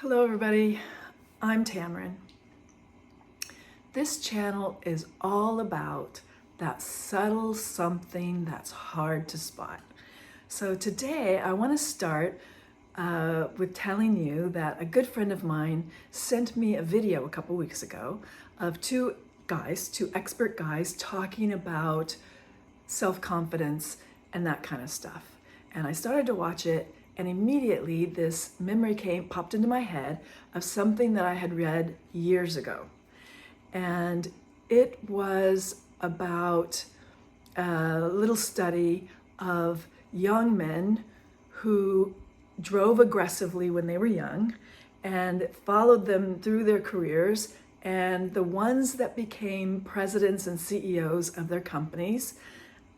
Hello everybody, I'm Tamron. This channel is all about that subtle something that's hard to spot. So today I want to start with telling you that a good friend of mine sent me a video a couple weeks ago of two expert guys talking about self-confidence and that kind of stuff. And I started to watch it, and immediately this memory popped into my head of something that I had read years ago. And it was about a little study of young men who drove aggressively when they were young and followed them through their careers, and the ones that became presidents and CEOs of their companies.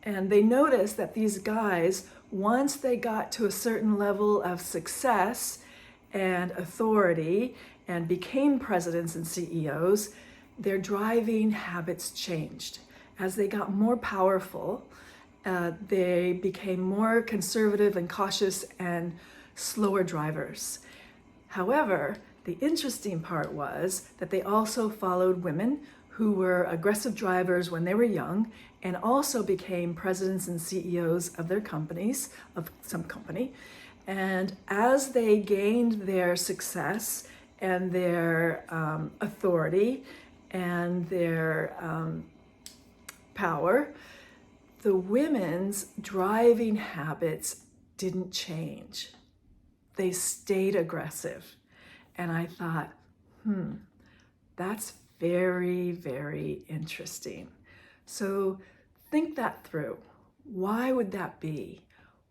And they noticed that these guys, once they got to a certain level of success and authority and became presidents and CEOs, their driving habits changed. As they got more powerful, they became more conservative and cautious and slower drivers. However, the interesting part was that they also followed women who were aggressive drivers when they were young and also became presidents and CEOs of their companies, of some company. And as they gained their success and their authority and their power, the women's driving habits didn't change. They stayed aggressive. And I thought, that's very, very interesting. So think that through. Why would that be?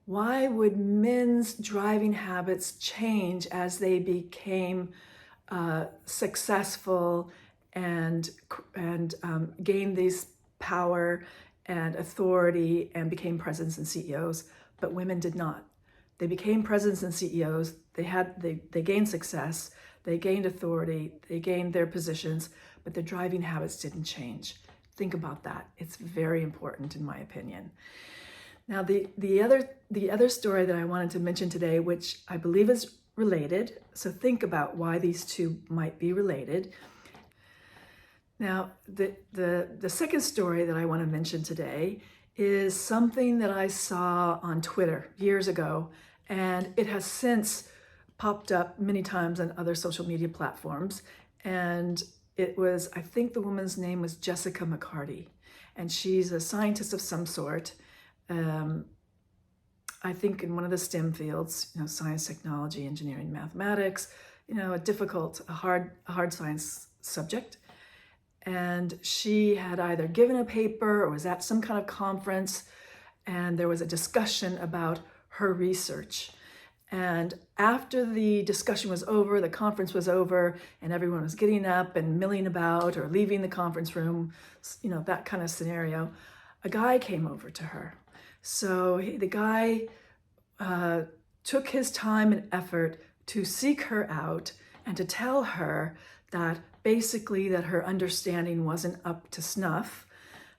Why would men's driving habits change as they became successful and gained these power and authority and became presidents and CEOs, but women did not? They became presidents and CEOs. They gained success, they gained authority, they gained their positions, but their driving habits didn't change. Think about that. It's very important, in my opinion. Now, the other story that I wanted to mention today, which I believe is related, so think about why these two might be related. Now, the second story that I want to mention today is something that I saw on Twitter years ago, and it has since popped up many times on other social media platforms. And it was, I think the woman's name was Jessica McCarty, and she's a scientist of some sort. I think in one of the STEM fields, science, technology, engineering, mathematics, a hard science subject. And she had either given a paper or was at some kind of conference, and there was a discussion about her research. And after the discussion was over, the conference was over, and everyone was getting up and milling about or leaving the conference room, that kind of scenario, a guy came over to her. So the guy took his time and effort to seek her out and to tell her that basically that her understanding wasn't up to snuff,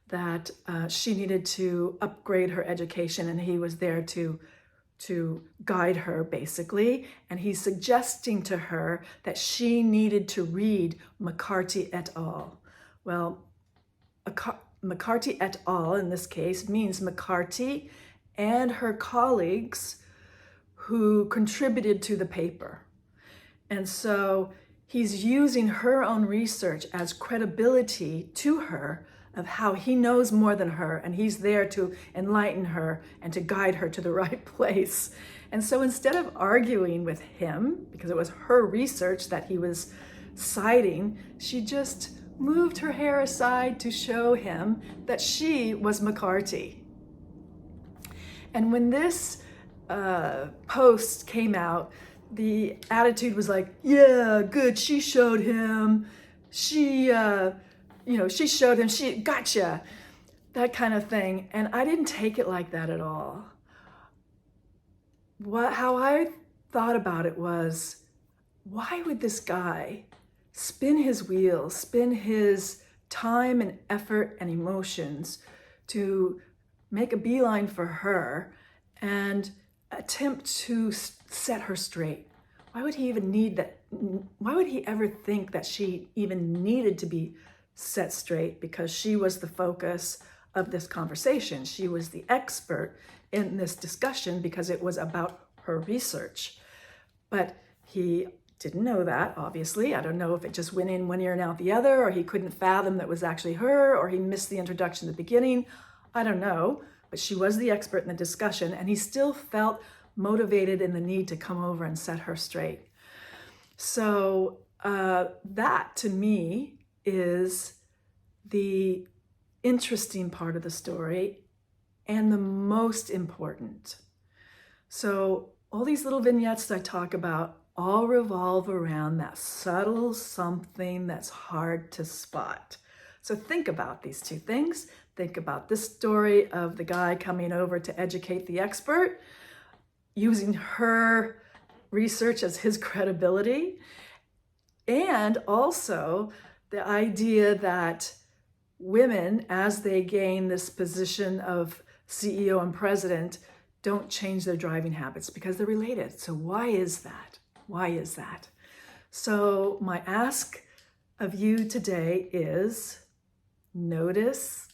that she needed to upgrade her education, and he was there to guide her, basically. And he's suggesting to her that she needed to read McCarty et al. Well, McCarty et al. In this case means McCarty and her colleagues who contributed to the paper. And so he's using her own research as credibility to her of how he knows more than her, and he's there to enlighten her and to guide her to the right place. And so instead of arguing with him, because it was her research that he was citing, she just moved her hair aside to show him that she was McCarty. And when this post came out, the attitude was like, yeah, good, she showed him, she showed him, she gotcha, that kind of thing. And I didn't take it like that at all. How I thought about it was, why would this guy spin his wheels, spin his time and effort and emotions to make a beeline for her and attempt to set her straight? why would he even need that? Why would he ever think that she even needed to be set straight? Because she was the focus of this conversation. She was the expert in this discussion because it was about her research. But he didn't know that, obviously. I don't know if it just went in one ear and out the other, or he couldn't fathom that it was actually her, or he missed the introduction at the beginning. I don't know. But she was the expert in the discussion, and he still felt motivated in the need to come over and set her straight. So that, to me, is the interesting part of the story and the most important. So all these little vignettes that I talk about all revolve around that subtle something that's hard to spot. So think about these two things. Think about this story of the guy coming over to educate the expert, using her research as his credibility, and also the idea that women, as they gain this position of CEO and president, don't change their driving habits because they're related. So why is that? Why is that? So my ask of you today is notice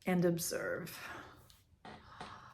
and observe.